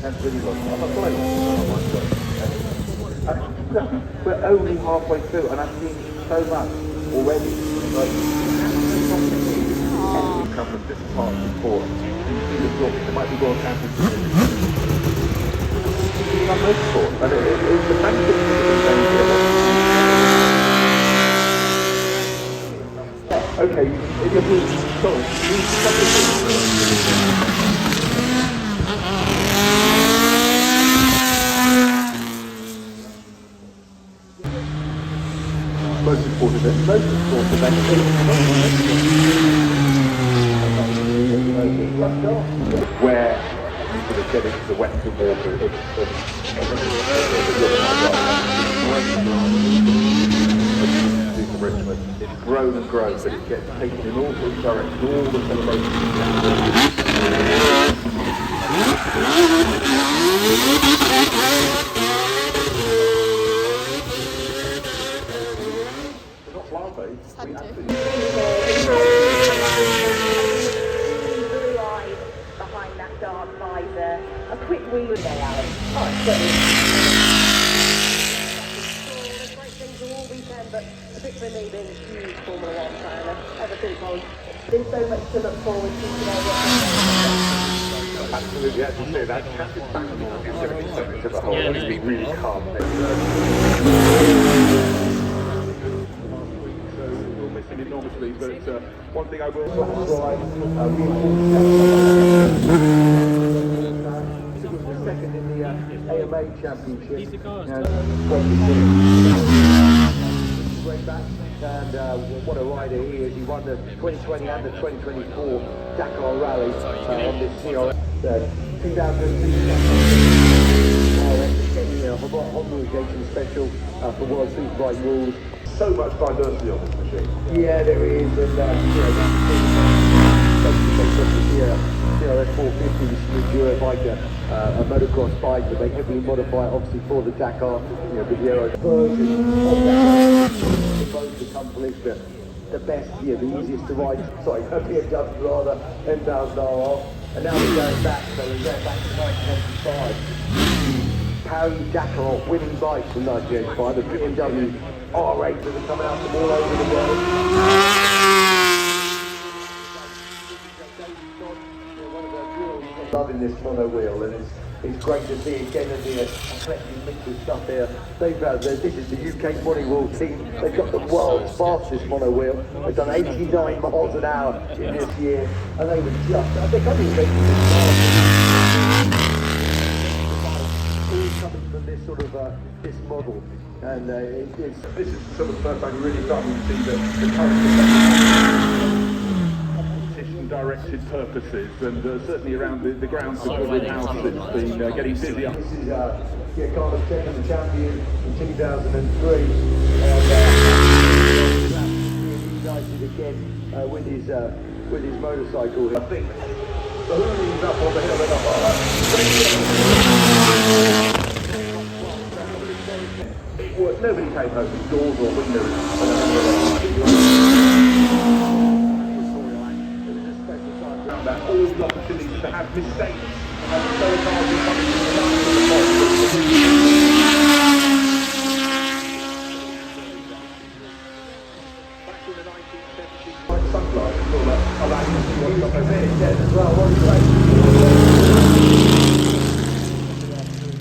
That's really good. I'm a fly. We're only halfway through, and I've seen so much already. Like, come from this part before. It might be more camping. It's not motorsport, and it's the benefit of the okay, if you're being sorry, most important event, where you sort of get into the western water, it's grown and grown, but it gets taken in all sorts of directions, all the celebrations. Behind that dark visor, a quick wheel there, Alex. Oh, there's great things all weekend, but particularly me being a huge Formula 1 fan, ever since I was, there's so much to look forward to today. Absolutely, as you say, that traffic back is going to be something to the whole. It's been really calm. We'll miss him enormously, but one thing I will second in the AMA Championship. Great back, and what a rider he is. He won the 2020 and the 2024 Dakar Rally on this TRS 2016 homologation special for World Superbike rules. So much diversity on this machine. Yeah, there is, and TRS 450, which is an enduro bike, a motocross bike, but they heavily modify it obviously for the Dakar, the Aero version of that. The most accomplished, the best, the easiest to ride, sorry, a BMW rather, 10,000 RR, and now we're going back, so we're going back to 1985. Harry Dakar winning bikes from 1985, the BMW R8 that are coming out from all over the world. Loving this mono wheel, and it's great to see again the eclectic mix of stuff here. This is the UK mono wheel team. They've got the world's fastest mono wheel. They've done 89 miles an hour in this year, and they were just, I think, coming from this sort of this model, and this is sort of the first time we're really starting to see the current directed purposes, and certainly around the grounds of Goodwood House, it's been getting busier. This is Carlos second champion in 2003, and united again with his motorcycle. I think the hoolies up on the hill and up. Nobody came home with doors or windows. That all the opportunities to have mistakes and so far we're coming to the line of the back in the 1970s, like sunlight, allowed you to see what's up over there as well.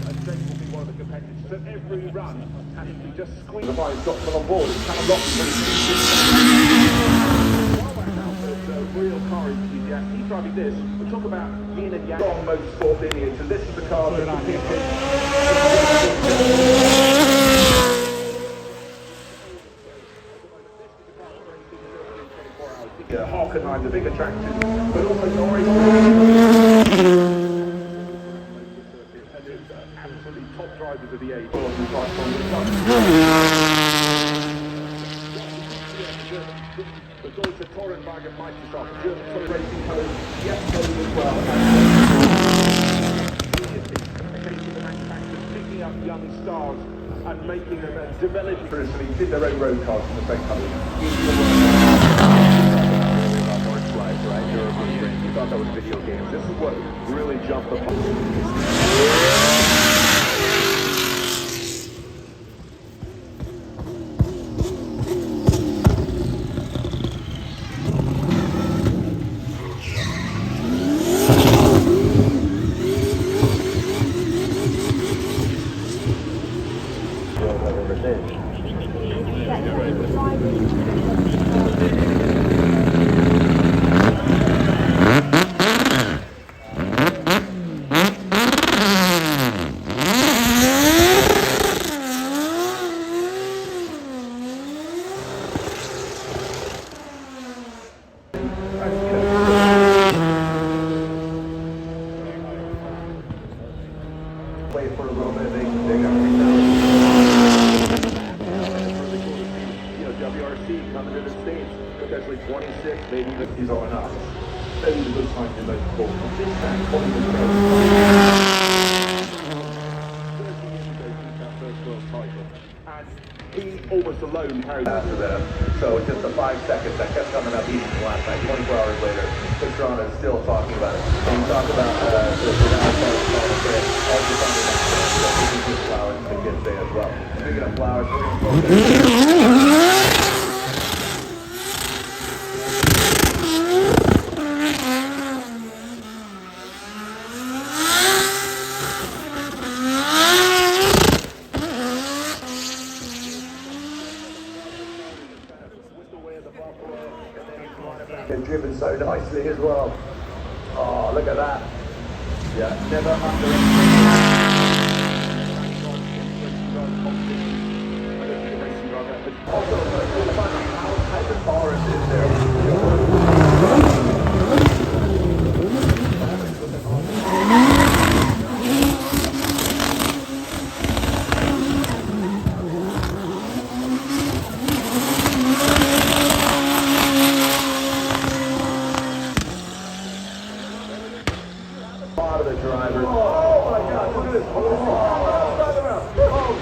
And Jake will be one of the competitors. So every run has to be just squeezed. The fire's got them on board. It's kind of locked. Real courage. He's driving this. We'll talk about yin and yang. Strong motorsport lineage, and this is the car that competed. Hockenheim, the big attraction, but also Norris. And it's absolutely top drivers of the age. The Deutsche Tourenwagen Meisterschaft, German Tour Racing Code, yes, as well. Occasionally the manufacturers picking up young stars and making them develop. Firstly, did their own road cars in the same colour. you thought that was video games. This is what really jumped the play for a little bit. They got WRC coming to the States, potentially 26, maybe even he's all enough. Maybe the good time to make a goal. And he almost alone carried after them. So just the 5 seconds that kept coming up even from last night. 24 hours later, Pastrana is still talking about it. And you talk about the also talking about flowers and kids day as well. Speaking of flowers, we're going to and driven so nicely as well. Oh, look at that. Yeah, never underestimate. Also, the how the forest is there. A lot of the drivers. Oh my God, look at this. Oh,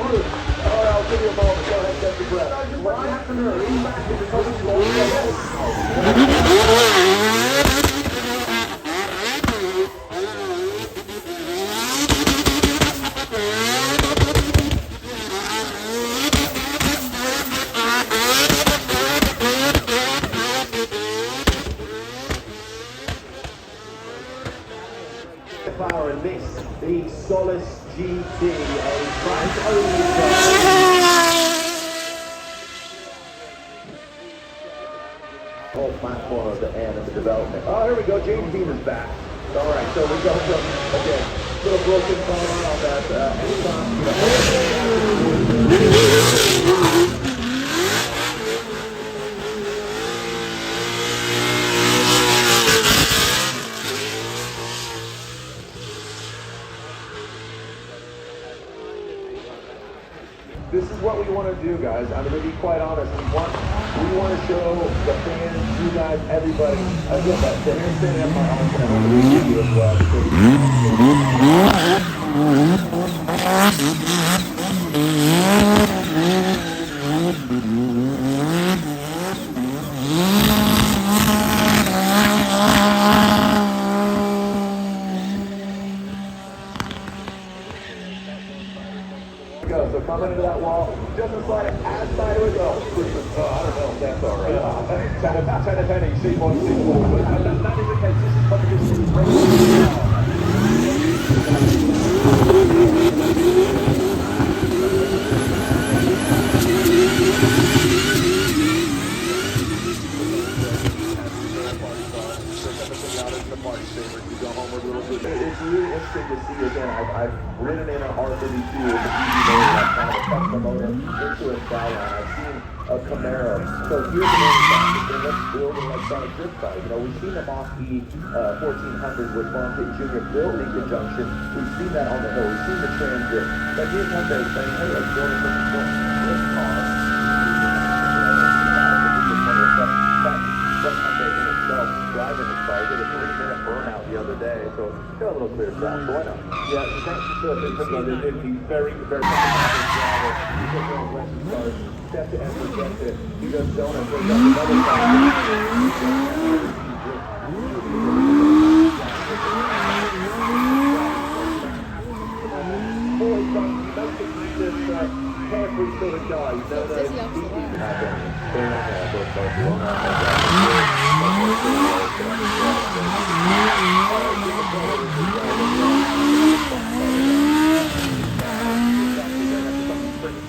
Bruce. All right, I'll give you a moment. Go ahead and get your breath. Right after her. Lean back into the coaching goal. Power in this, the Solus GT, a track-only car. Whole platform of the end of the development. Oh, here we go. James Dean is back. All right, so we go from again, little broken car on that. This is what we want to do, guys. I'm going to be quite honest. We want to show the fans, you guys, everybody. Again, that the handstand and my arms and I'm going to give you as well. Go. So coming into that wall, doesn't slide it as sideways. Oh, I don't know if that's all right. 10 to 10, C1, C1. But that is the case. This is coming to It's really interesting to see again. I've ridden in an R32 with an easy motor, kind of a custom motor into a Skyline. I've seen a Camaro. So here's the manufacturer. Let's build an electronic drift car. You know, we've seen them off the 1400 with Monte Jr. built in conjunction. We've seen that on the hill. We've seen the Trans Drift. But here's one day saying, hey, let's build a drift car. Driving this car, I did a 3-minute burnout the other day, so got a little clear track, so why not? Yeah, thanks to the it'd be very, very driver. He does no aggressive cars, step to end, reject it. He does donuts, so he does another car. just carefree sort of guy. No,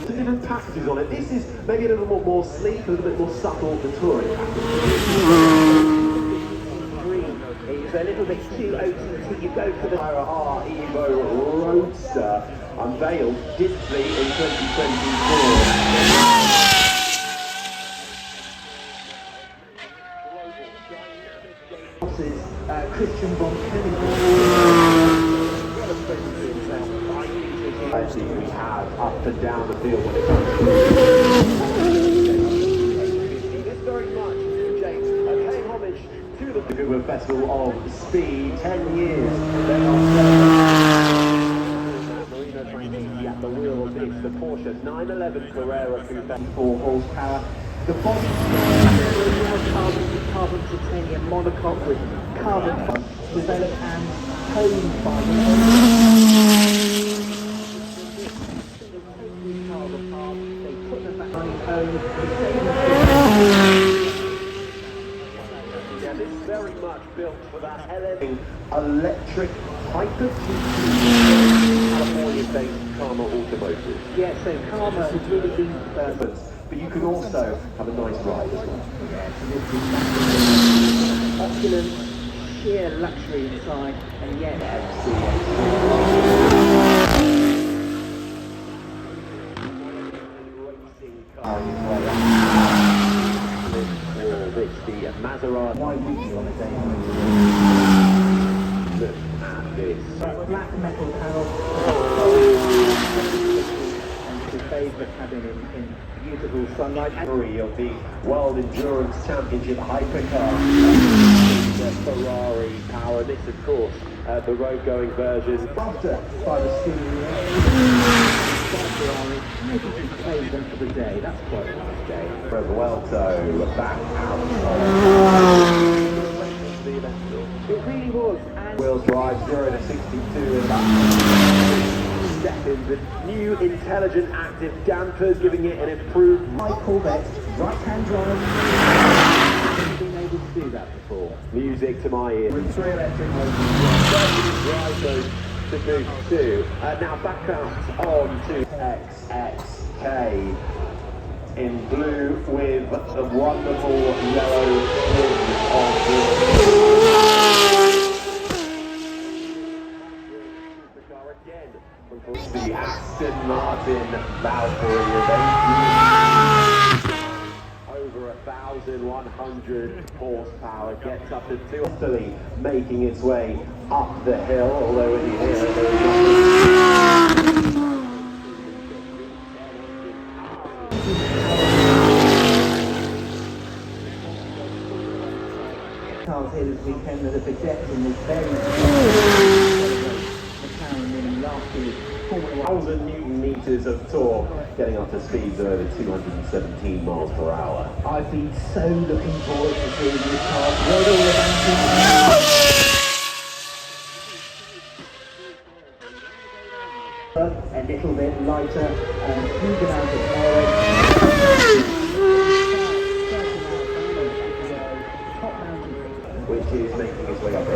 different packages on it. This is maybe a little more sleek, a little bit more subtle for touring packages. It's a little bit too OTT. You go for the R Evo Roadster, unveiled digitally in 2024. Christian von we have up and down the field when it comes to this very much, James, paying homage to the Goodwood Festival of Speed. 10 years they are Marino Franchitti at the wheel of this, the Porsche 911 Carrera 234 horsepower. The body carbon titanium monocoque with carbon developed and honed by they put them back on yeah, this is very much built for that electric hyper California-based Karma Automotive. Yeah, so Karma has really been performance, but you can also have a nice ride as well. Yeah, so this is opulent, sheer luxury inside, and yet the Maserati. Why would you on a day? Look at this. Black metal panel. And to bathe the cabin in beautiful sunlight. Three of the World Endurance Championship hypercar. The Ferrari power. This, of course, the road-going version. After by the steering Ferrari, maybe just play them for the day. That's quite a nice day. Revuelto back out. It really was. And wheel drive 0 to 62 in about seconds. With new intelligent active dampers, giving it an improved Corvette right-hand drive. I've been able to do that before. Music to my ear. With 3 electric motors. Drive those to boost too. Now back out on to XXK in blue with the wonderful yellow trim of the Aston Martin Valkyrie over 1,100 horsepower, gets up to 2, making its way up the hill, although when you hear it, there is cars here this weekend that are bedecked in this very McLaren winning last year's 1,000 Newton meters of torque, getting up to speeds of over 217 miles per hour. I've been so looking forward to seeing this car. Read all about it. A little bit lighter and huge amount of power. Which is making its way up.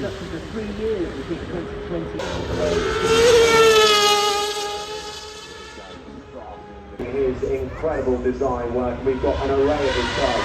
For 3 years, I think 2020. His incredible design work. We've got an array of his cars.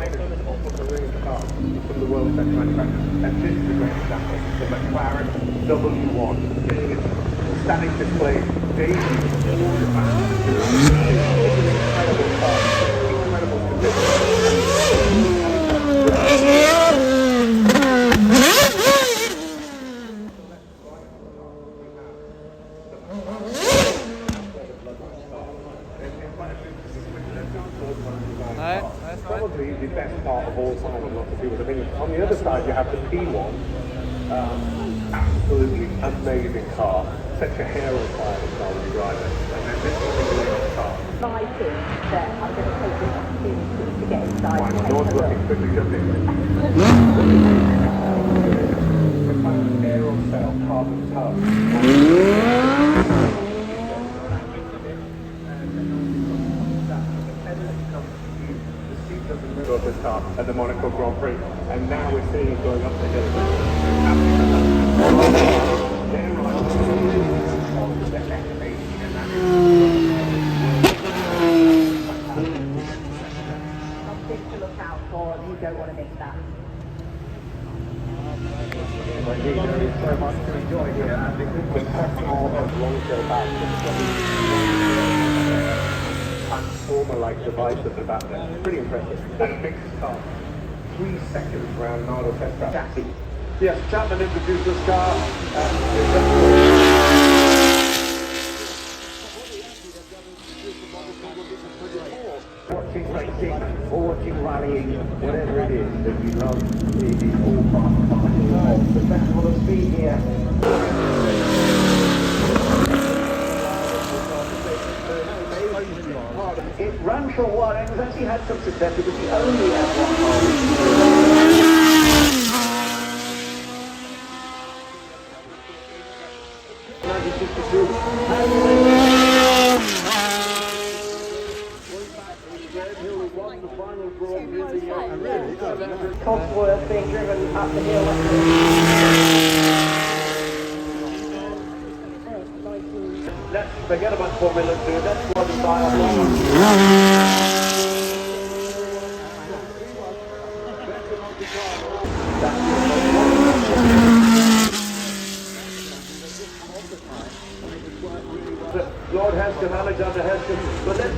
designers of the ring cars from the world's best manufacturers. And this is a great example. The McLaren W1. Getting its static display debut all the time. It's an incredible car. Incredible Probably the best part of all time in lots of people's opinions. On the other side, you have the P1, absolutely amazing car, such a hero car when you drive it. And then this is the latest car. I think that I'm going to take this opportunity to get inside. Why not? Yours looking quickly, doesn't it? McLaren aero cell carbon tub. Of this car at the Monaco Grand Prix, and now we're seeing it going up the hill. Something to look out for, and you don't want to miss that. Indeed, there is so much to enjoy here, and this is the personal of long-tail back. Transformer-like device at the back there. It's pretty impressive. And it makes this car 3 seconds around Nardo test track. Chassis. Yes, Chapman introduced this car. Watching racing, or watching rallying, whatever it is that you love, it is all part of the Festival of Speed here. It ran for a while, and it was actually had some success. It was the only F1 car. Cogsworth being driven up the hill. Let's forget about Formula 2. Let's qualify. Lord Heston, Alexander Heston, but let's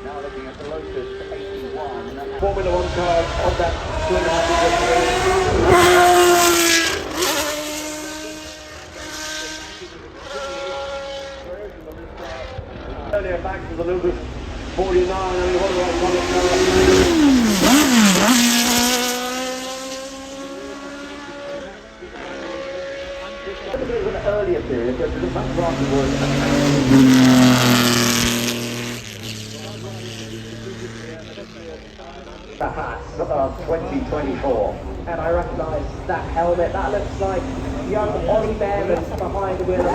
now looking at the Lotus 81. Formula 1 cars of that 2.5 earlier back to the Lotus 49. I mean, what do I call it? A bit of an earlier period, but the back the hats of 2024. And I recognise that helmet. That looks like young Ollie Behrman behind the wheel of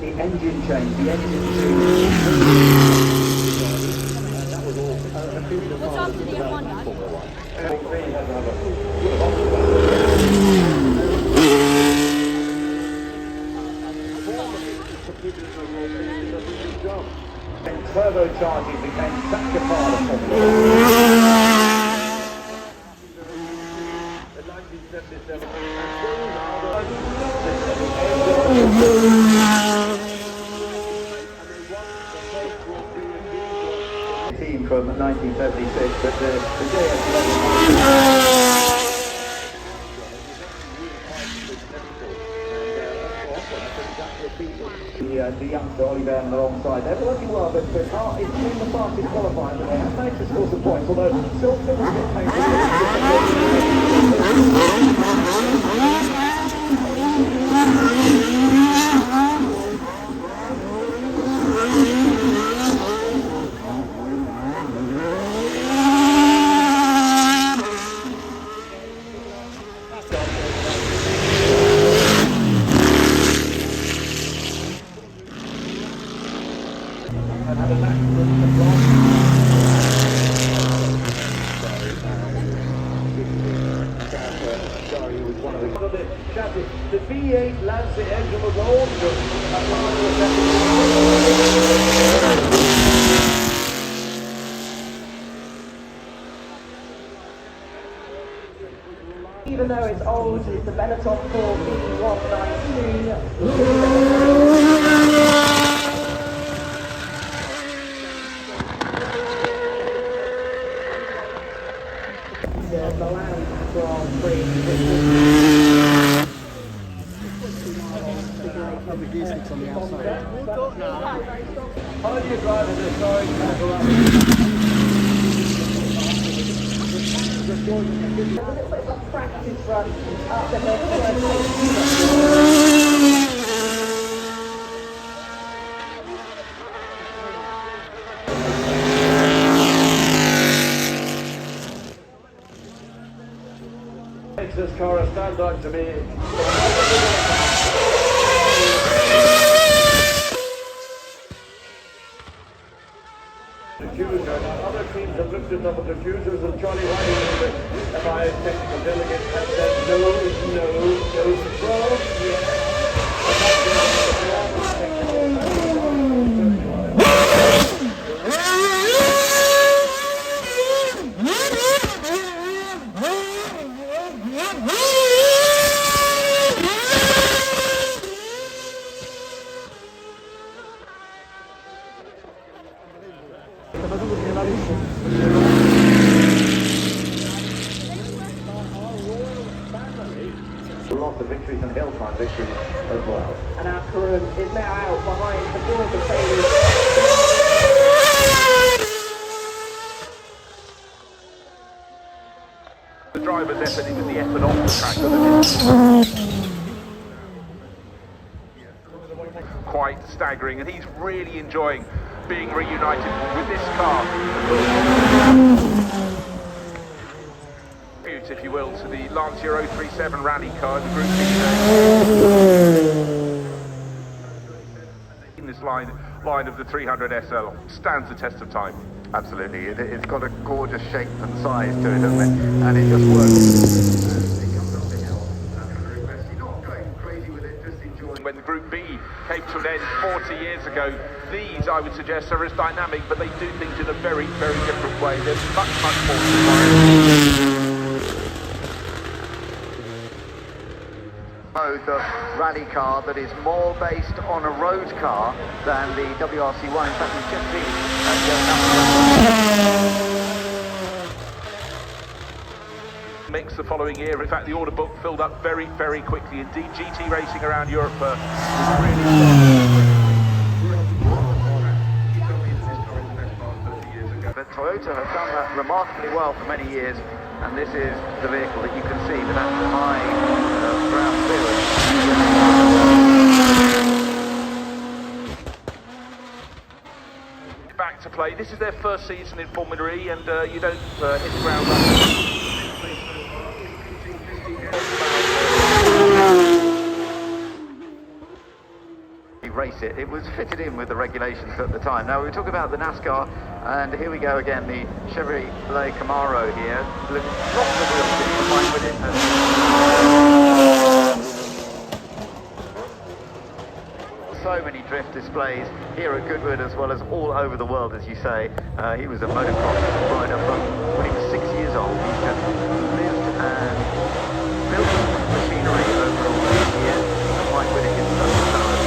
The engine change, the engine change. That was all. What's after the F1 guy? And turbocharging became such a part of Formula 1. Team from 1976, but the the youngster Ollie Behrman alongside. They're working well, but it's been the fastest qualifying, but they have managed to score some points, although Silverstone was a bit one of the chassis. The V8 lands the edge of the road. Even though it's old, it's the Benetton 4B192. The Land Grand Prix. How do you drive in this sorry A little bit of a practice run after her makes this car a standout to me. Other teams have looked at some of the diffusers, and Charlie Whiting, the FIA technical delegate, has said no, control, lots of victories and hillside victories as well. and our Karim is now out behind the four of the favourites. The driver definitely with the effort off the track. Quite staggering, and he's really enjoying being reunited with this car. If you will, to the Lancia 037 rally car in the Group B. In this line of the 300 SL stands the test of time. Absolutely, it's got a gorgeous shape and size to it, doesn't it? And it just works. It comes up the hill. You're not going crazy with it, just enjoying. When the Group B came to an end 40 years ago, these, I would suggest, are as dynamic, but they do things in a very, very different way. There's much more to Both a rally car that is more based on a road car than the WRC1. In fact, we've just seen mix the following year. In fact, the order book filled up very, very quickly. Indeed, GT racing around Europe was really But Toyota have done that remarkably well for many years, and this is the vehicle that you can see with that high ground clearance. back to play. This is their first season in Formula E, and you don't hit the ground running. Race it. It was fitted in with the regulations at the time. Now we talk about the NASCAR, and here we go again, the Chevrolet Camaro here. Look, lots of wheels in line with it. So many drift displays here at Goodwood as well as all over the world, as you say. He was a motocross rider from when he was 6 years old. He just lived and built machinery over all these years. Mike Whittick is such a talent.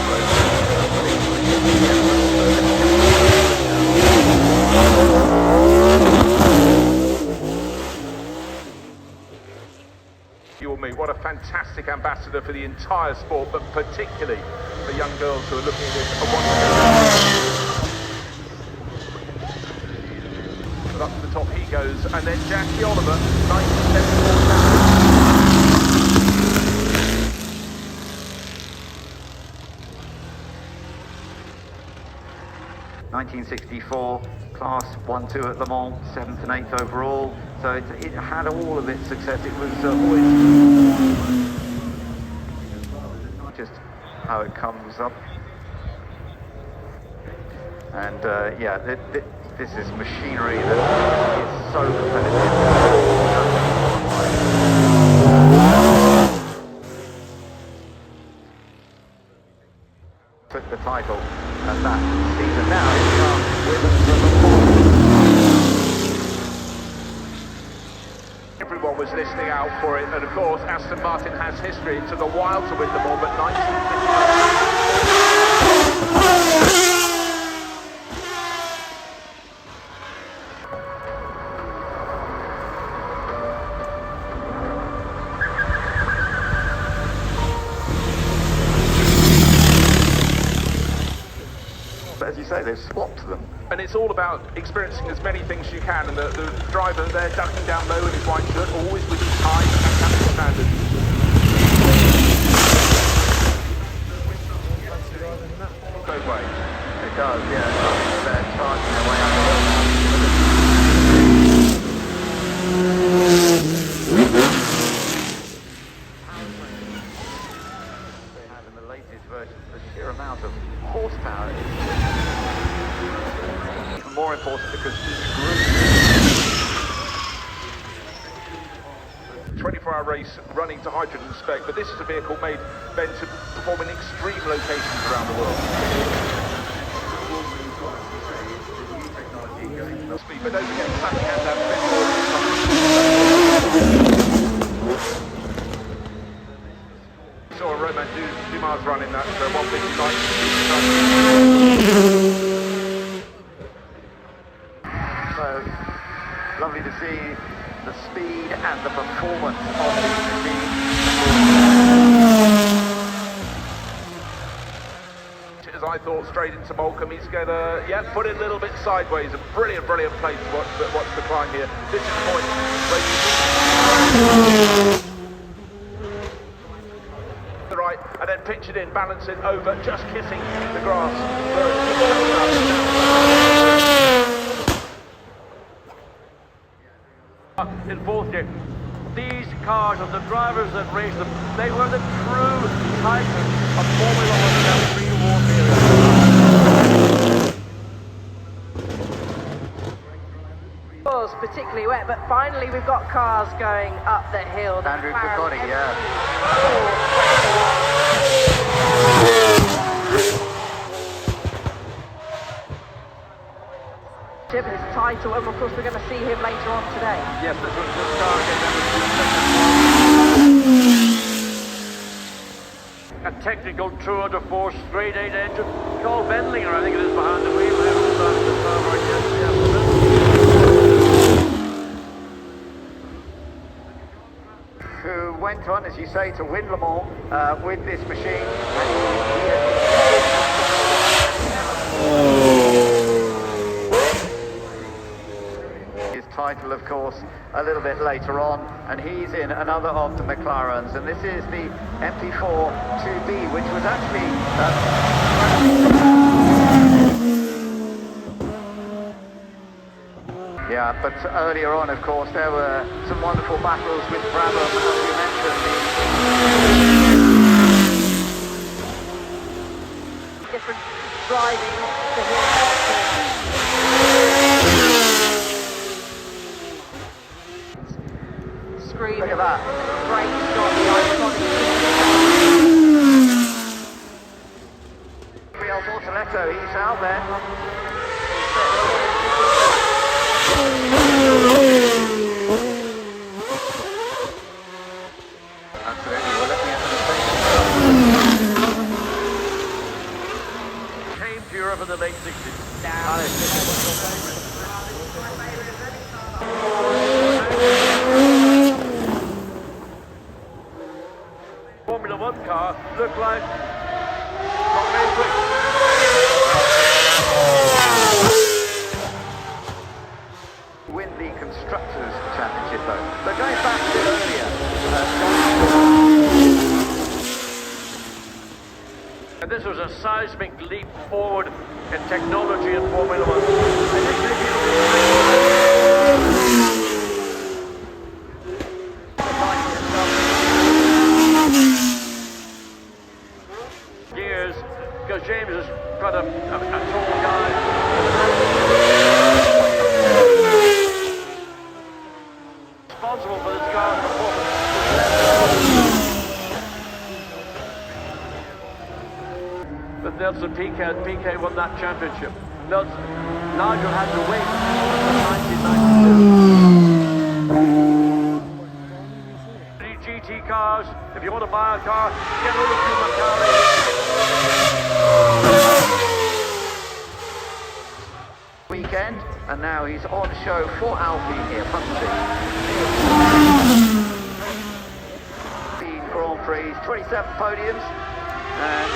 You or me, what a fantastic ambassador for the entire sport, but particularly for young girls who are looking at this and wanting to. But up to the top he goes, and then Jackie Oliver, 1974. 1964, class 1-2 at Le Mans, 7th and 8th overall. So it had all of its success. It was always just how it comes up. And yeah, this is machinery that is so competitive. for it. And of course, Aston Martin has history. It took a while to win them all, but 1959. As you say, they've swapped them. And it's all about experiencing as many things as you can, and the driver there ducking down low in his white shirt, always with his tie and fantastic standards. Both ways. It does, yeah. They're charging their way up. They have in the latest version the sheer amount of horsepower is even more important because each group 24-hour race running to hydrogen spec, but this is a vehicle made, Ben, to perform in extreme locations around the world. Speed, but don't forget, clapping hands out a bit more. Saw a Roman Dumas run in that 159. So, lovely to see the speed and the performance of these machines. As I thought, straight into Moulcom, he's going to, put it a little bit sideways. A brilliant place to watch the climb here. This is the point where you right, and then pitch it in, balance it over, just kissing the grass. In fourth gear. These cars and the drivers that raced them, they were the true titans of Formula 1 in that pre-war period. It was particularly wet, but finally we've got cars going up the hill. Andrew Picotti, yeah. His title, and of course we're going to see him later on today. Yes, this was the car again. A technical tour de force straight 8 engine. Called Bendlinger, I think it is behind the wheel. Who went on, as you say, to win Le Mans with this machine. His title, of course, a little bit later on, and he's in another of the McLarens, and this is the MP4 2B, which was actually yeah, but earlier on, of course, there were some wonderful battles with Brabham, as you mentioned. Different driving to him. Scream. Look at that. Great shot, the iconic. Real Bortoletto, he's out there. Absolutely, we're looking at the Came to Europe in the late 60s. Formula 1 car looked like not very quick. win the Constructors' Championship though. But going back to earlier, and this was a seismic leap forward in technology in Formula 1. Gears, because James has got a tall guy. Responsible for this car's performance. But Nelson Piquet won that championship. Nigel had to wait until 1992. GT cars. If you want to buy a car, get over to Macari. Weekend, and now he's on show for Alpine here, front seat. Grand Prix, 27 podiums, and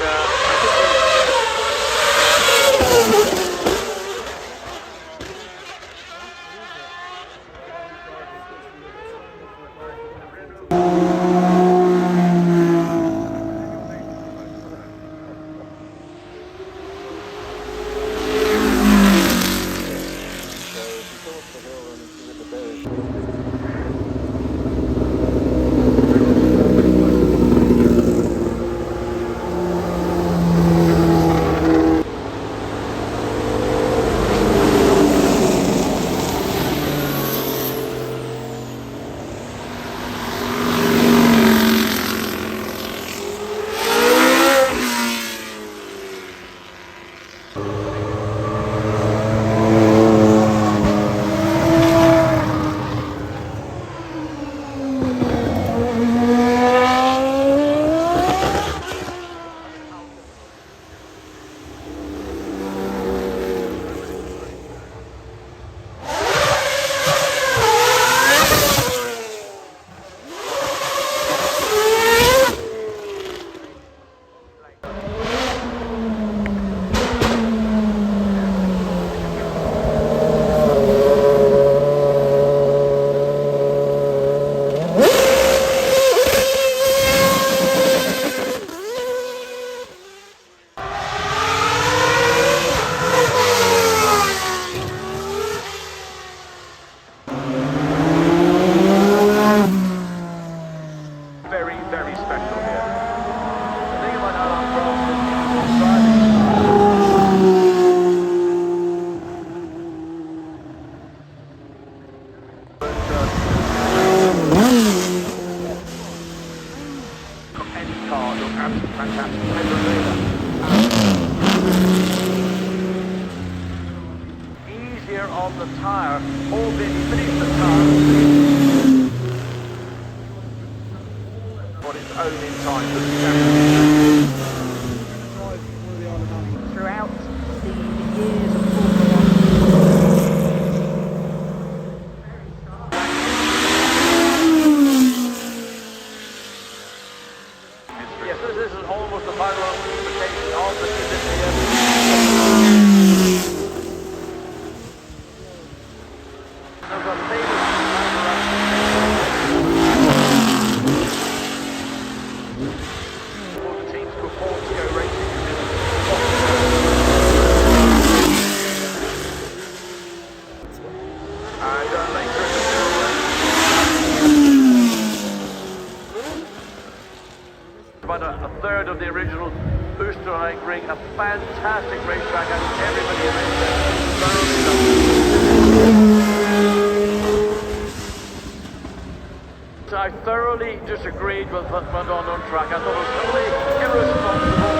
very special here. The thing about Alan Prost is driving any car look absolutely fantastic. Easier on the tyre, albeit he finished the tyre on its own in time for the championship. Throughout the years of Formula Yes, this is almost the final implication of the season. There's a famous the teams could afford to go racing. And later in the about a third of the original Oostenrijk ring, a fantastic racetrack, and everybody I thoroughly disagreed with what went on track. I thought it was totally irresponsible.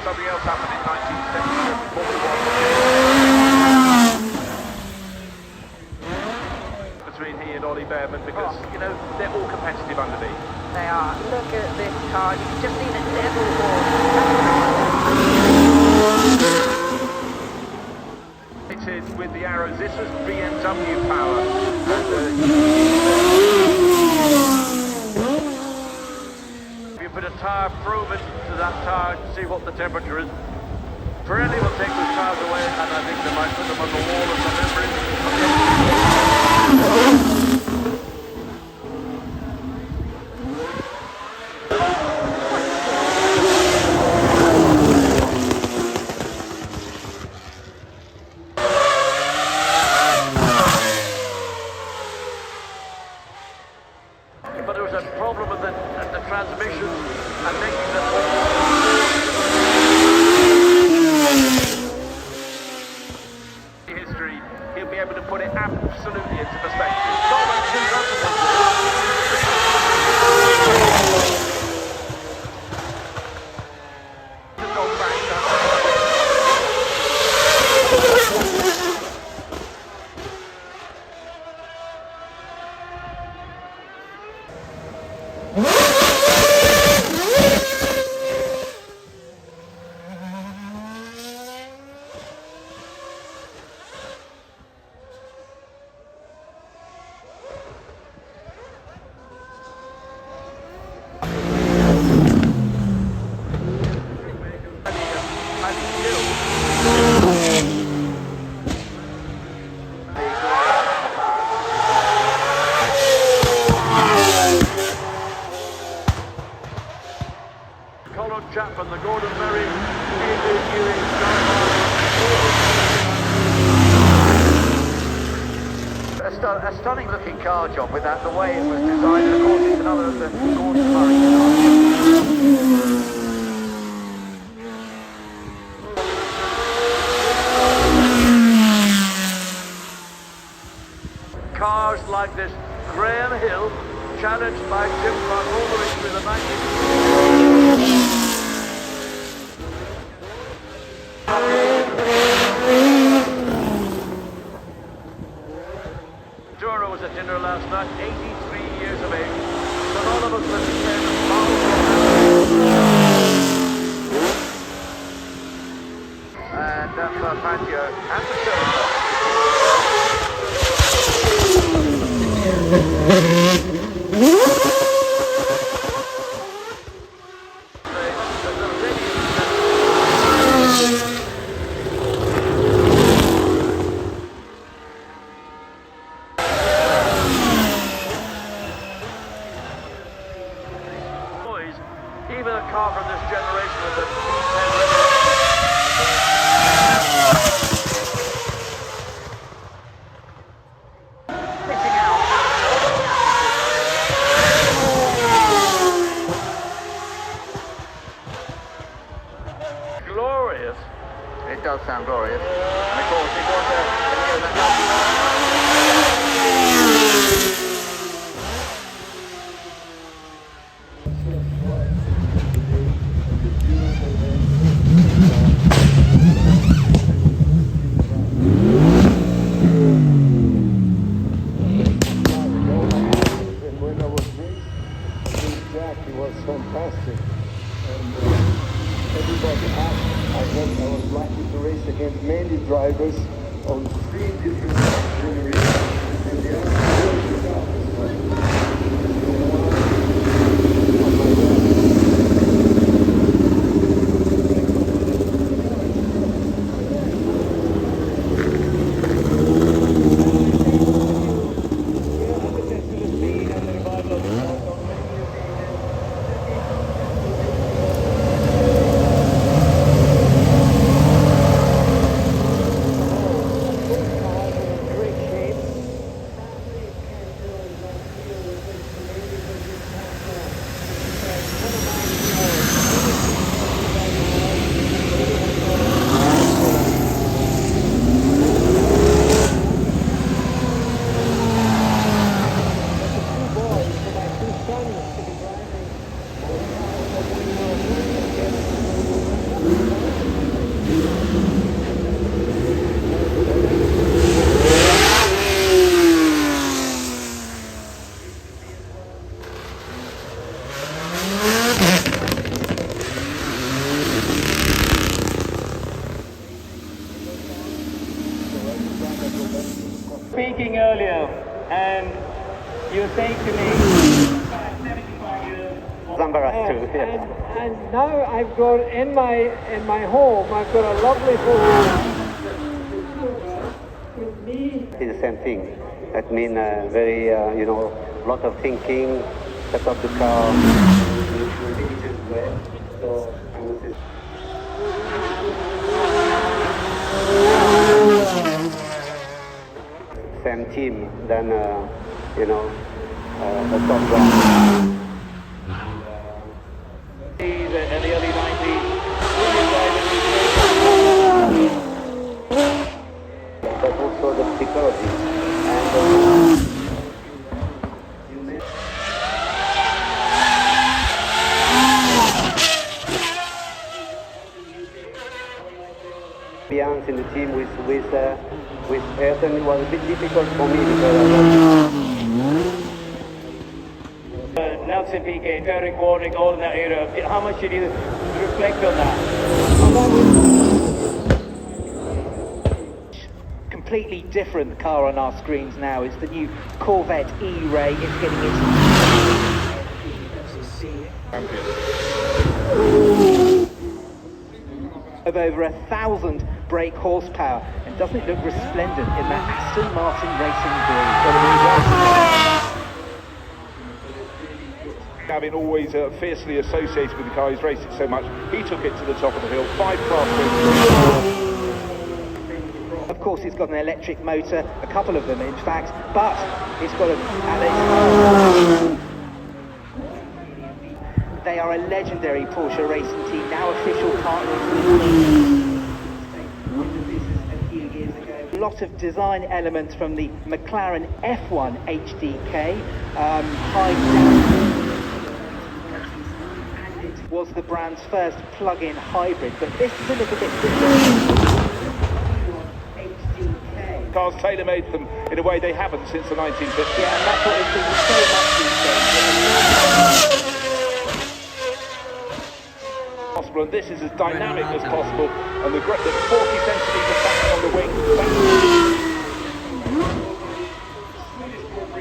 Something else happened in 1977 between he and Ollie Behrman, because, you know, they're all competitive underneath. They are. Look at this car. You can just see the devil horse. It's with the arrows. This is BMW power. And, if you put a tyre probe into that tyre to see what the temperature is, Pirelli will take those tyres away, and I think they might put them on the wall or something. But there was a problem with the transmission and making the history. He'll be able to put it absolutely into perspective. from the Gordon Berry, Adrian Ewing, A stunning looking car, John, with that, the way it was designed. And of course, it's another of the Gordon Murray cars like this. Graham Hill, challenged by Jim Clark all the way through the 90s. Duro was at dinner last night, 83 years of age. Synonymous with the name of and Fangio and the show. Even a car from this generation with the speed-2025. Glorious. It does sound glorious. And of course, it was when I was racing with Jack, he was fantastic. And everybody asked, I was lucky to race against many drivers on 3 different generations. And the other speaking earlier, and you were saying to me, and now I've got in my home, I've got a lovely photo with me. It's the same thing. That means very, lot of thinking, set up the car in a limited way. So, same team than, a top gun. in the early 90s, but also the psychology. And, ambiance in the team with Ayrton was a bit difficult for me because Nelson Piquet, Derek Warwick, all in that era. How much did you reflect on that? Completely different car on our screens now. It's the new Corvette E-Ray. It's getting its of over 1,000 brake horsepower, and doesn't it look resplendent in that Aston Martin racing blue? having always fiercely associated with the car, he's raced it so much, he took it to the top of the hill. 5 class wins. Of course, it's got an electric motor, a couple of them in fact, but it's got they are a legendary Porsche racing team, now official partners with a few years ago. A lot of design elements from the McLaren F1 HDK, and it was the brand's first plug-in hybrid, but this is a little bit different. Cars tailor-made them in a way they haven't since the 1950s. Yeah, and that's what we've seen so much these days. Possible, and this is as dynamic as possible, and the 40 centimetre back on the wing.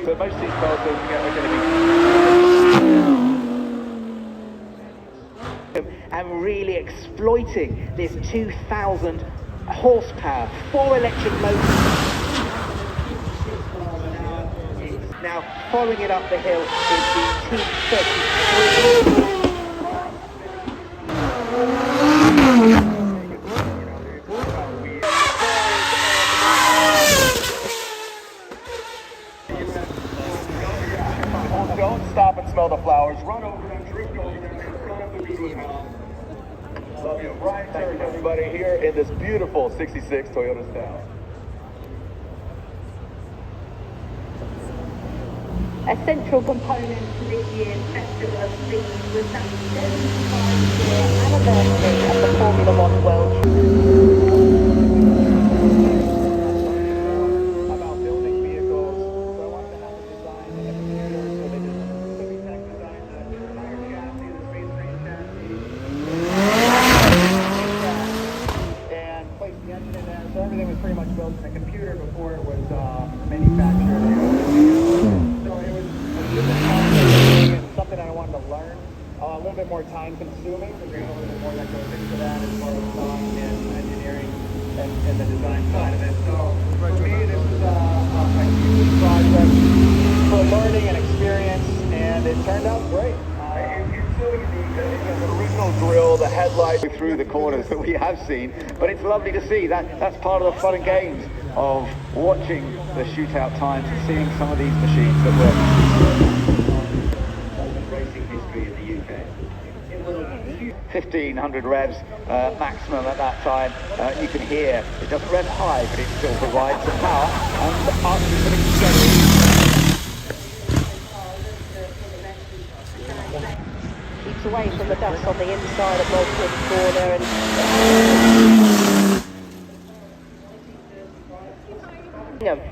But most of these cars are going to be and really exploiting this 2,000 horsepower, 4 electric motors. Now following it up the hill is the T33. Don't stop and smell the flowers. Run over them, drift over them, in front of the Goodwood house. Love you. Brian Terry, everybody, here in this beautiful 66 Toyota Style. A central component to this year's Festival of Speed was that 75-year anniversary of the Formula One World About building vehicles, so I wanted to have a design and a computer, so they just quickly tech designed the entire chassis, the Space Race chassis, and placed the engine in there. So everything was pretty much built in a computer before it was manufactured. Something I wanted to learn, a little bit more time consuming, because there's a little bit more that goes into that as far as design and engineering and the design side of it. So for me, this is a huge project for learning and experience, and it turned out great. It's so unique. The original grill, the headlights through the corners that we have seen, but it's lovely to see that. That's part of the fun and games of watching the shootout times and seeing some of these machines that were racing history in the UK. 1,500 revs maximum at that time. You can hear it doesn't rev high, but it still provides some power and keeps away from the dust on the inside of Malcolm corner and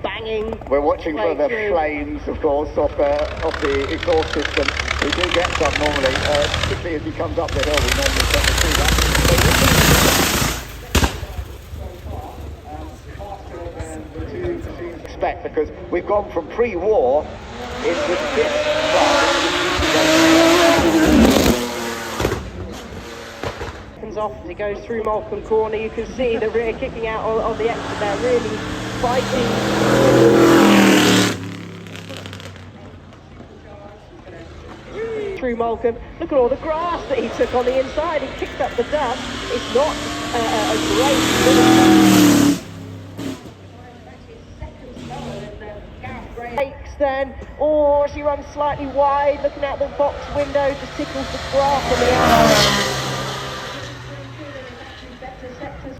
banging. We're watching for the flames, of course, off the exhaust system. We do get some normally, particularly as he comes up the hill. We normally get to see that. Expect, because we've gone from pre-war into this. Off as he goes through Malcolm corner. You can see the rear kicking out on the exit there, really fighting. Through Malcolm. Look at all the grass that he took on the inside. He kicked up the dust. It's not a great brakes then, or she runs slightly wide, looking out the box window, just tickles the grass on the outside.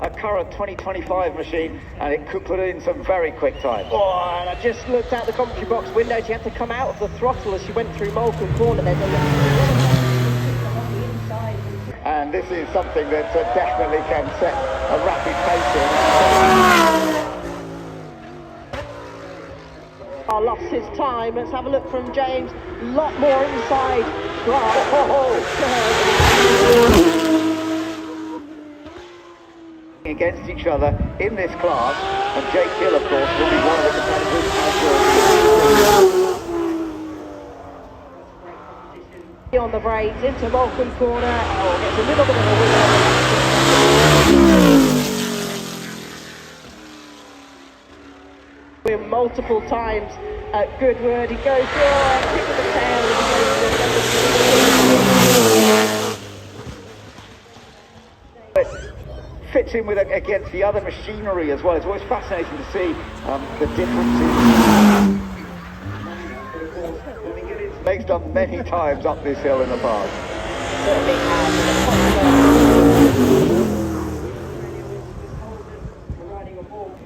A current 2025 machine, and it could put in some very quick time. Oh, and I just looked out the commentary box window. She had to come out of the throttle as she went through Malcolm corner. And this is something that definitely can set a rapid pace in. Lost his time. Let's have a look from James. A lot more inside. Against each other in this class, and Jake Hill, of course, will be one of the competitors. On the brakes into Malcolm corner. Oh, gets a little bit of a win. Multiple times at Goodwood. He goes through, kick of the tail, and he goes to fits in with against the other machinery as well. It's always fascinating to see the differences. Meg's done many times up this hill in the past. Certainly has.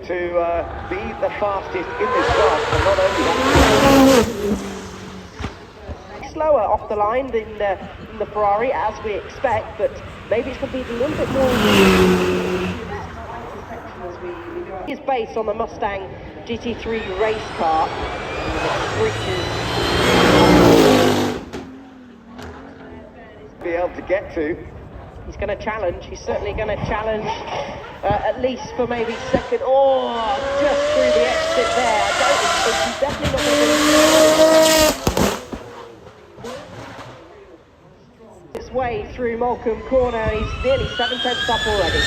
To be the fastest in this class, and not only that, Slower off the line than the Ferrari, as we expect, but maybe it's going to be a little bit more. It's based on the Mustang GT3 race car. be able to get to. He's going to challenge. He's certainly going to challenge, at least for maybe second. Oh, just through the exit there. I don't think he's definitely not going to his way through Molecombe Corner. He's nearly 7 tenths up already.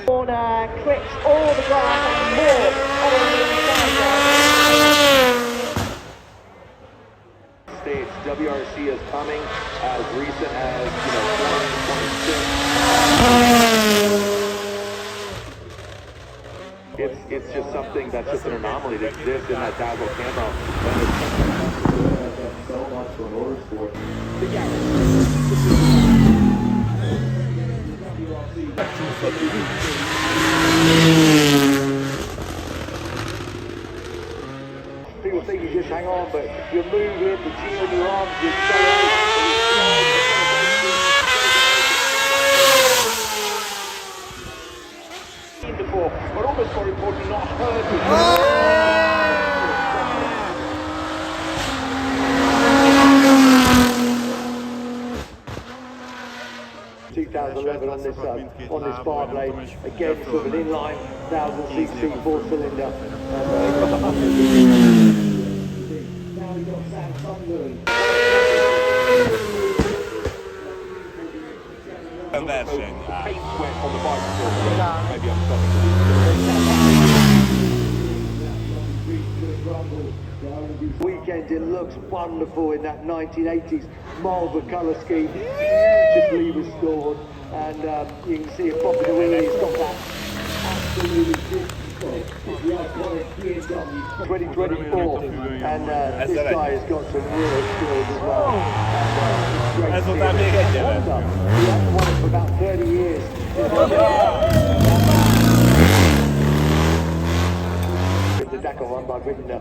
Corner clips all the grass and more on the inside there. States WRC is coming as recent as 2026. It's just something that's just an anomaly that exists in that Dazzle camera. So much for motorsport. People think you just hang on, but you move in, the G on your arms, you before, but almost more important, not heard before. 2011 on this bar blade, again sort of an inline 1000cc 4-cylinder. Paint sweat on the bicycle. Maybe I'm stopping. Weekend, it looks wonderful in that 1980s Marlborough colour scheme, beautifully restored, and you can see it popping away. It's got that absolutely 2024, and this guy has got some real skills as well. That's what that means. He hasn't won it for about 30 years. The Dakar run by ridden the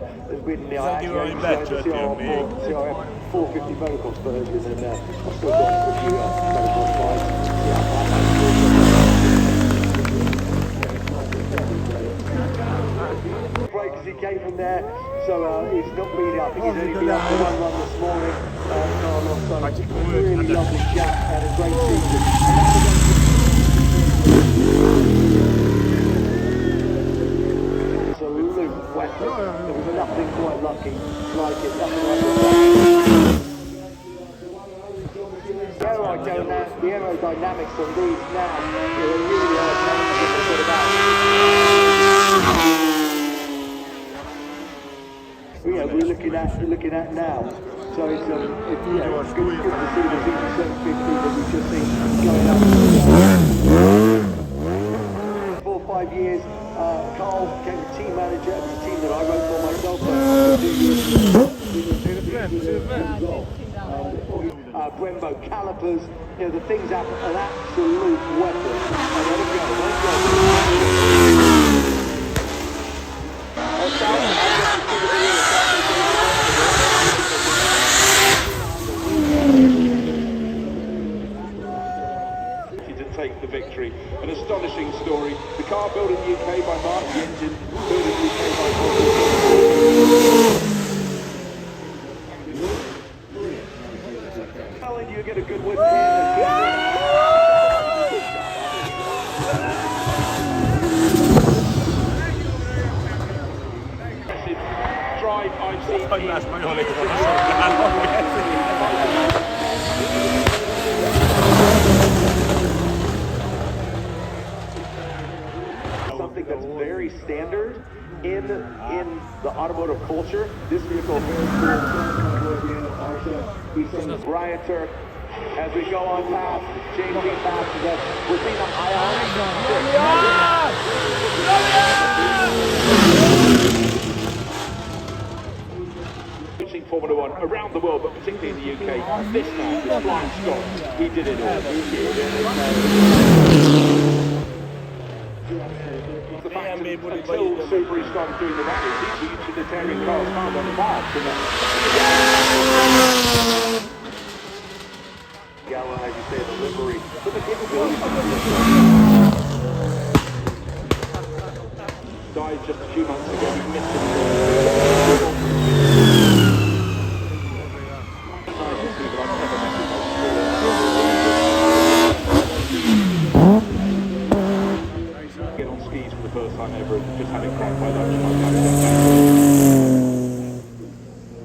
CRF 450 motocross version, and I've still got a few motocross bikes. Breaks, he came from there, so it's not really, I think he's only been up for one run this morning. Carlos, so really lovely chap, had a great season. Absolute weapon. There was nothing quite lucky like it, nothing like it. The aerodynamics on these now, they're really hard we're looking at now. So it's good to see the Z750 that we've just seen going up. 4 or 5 years, Carl became the team manager of the team that I wrote for myself for 2 years. Brembo calipers, the thing's an absolute weapon. And let it to take the victory. An astonishing story. The car built in the UK by Mark, the engine built in the UK by Mark. Telling you get a good win drive I've seen. Something that's very industry standard in the automotive culture. This vehicle very cool. Brian Turk, as we go on past JP Masters, we're seeing the Formula One around the world, but particularly in the UK. This man, this flying Scot, he did it all. The fact that until Subaru started doing the rallies, these utilitarian cars found on the parks. Yellow, as you say, the livery, but the capability died just a few months ago. We missed him. Get on skis for the first time ever and just having cracked by lunchtime.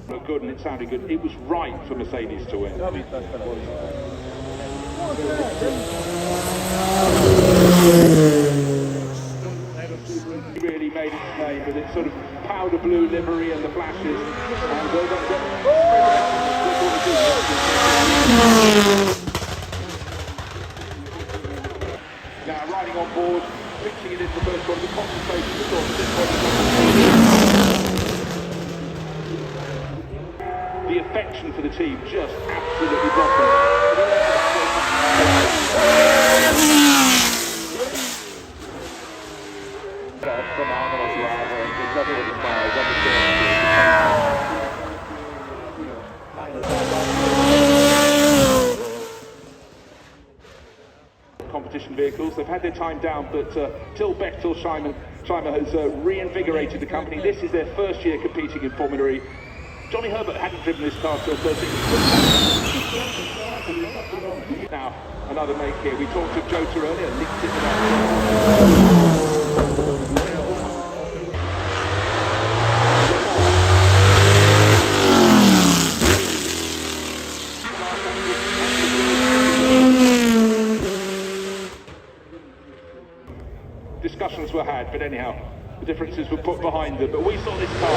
Looked good and it sounded good. It was right for Mercedes to win. He really made its name with its sort of powder blue livery and the flashes. Now riding on board, pitching it into the first one, the concentration is on this one. The affection for the team just absolutely blossomed. Phenomenal driver, and there's nothing with his miles. Competition vehicles, they've had their time down, but Till Bechtel-Scheimer has reinvigorated the company. This is their first year competing in Formula E. Johnny Herbert hadn't driven this car till 13. Now, another make here. We talked to Jota earlier, linked it discussions were had, but anyhow, the differences were put behind them. But we saw this car.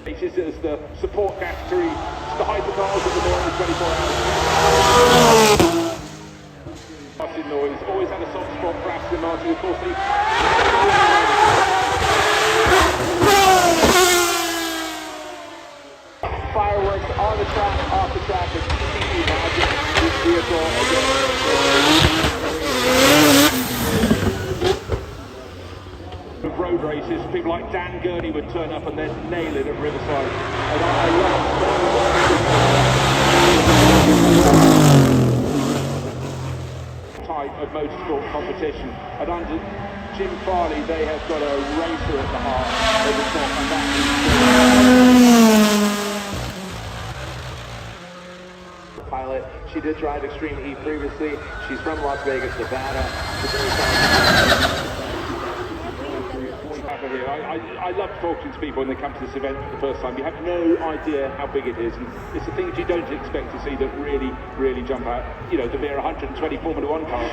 It is as the support category, the hypercars of the morning 24 hours. Martin Noise always had a soft spot for Aston Martin, of course. Fireworks on the track, off the track, as you can imagine this vehicle road races, people like Dan Gurney would turn up and then nail it at Riverside. And I love type of motorsport competition. And under Jim Farley, they have got a racer at the heart of the top, and that is pilot. She did drive Extreme E previously. She's from Las Vegas, Nevada. I love talking to people when they come to this event for the first time. You have no idea how big it is, and it's the things you don't expect to see that really jump out. You know, the mere 120 Formula One cars.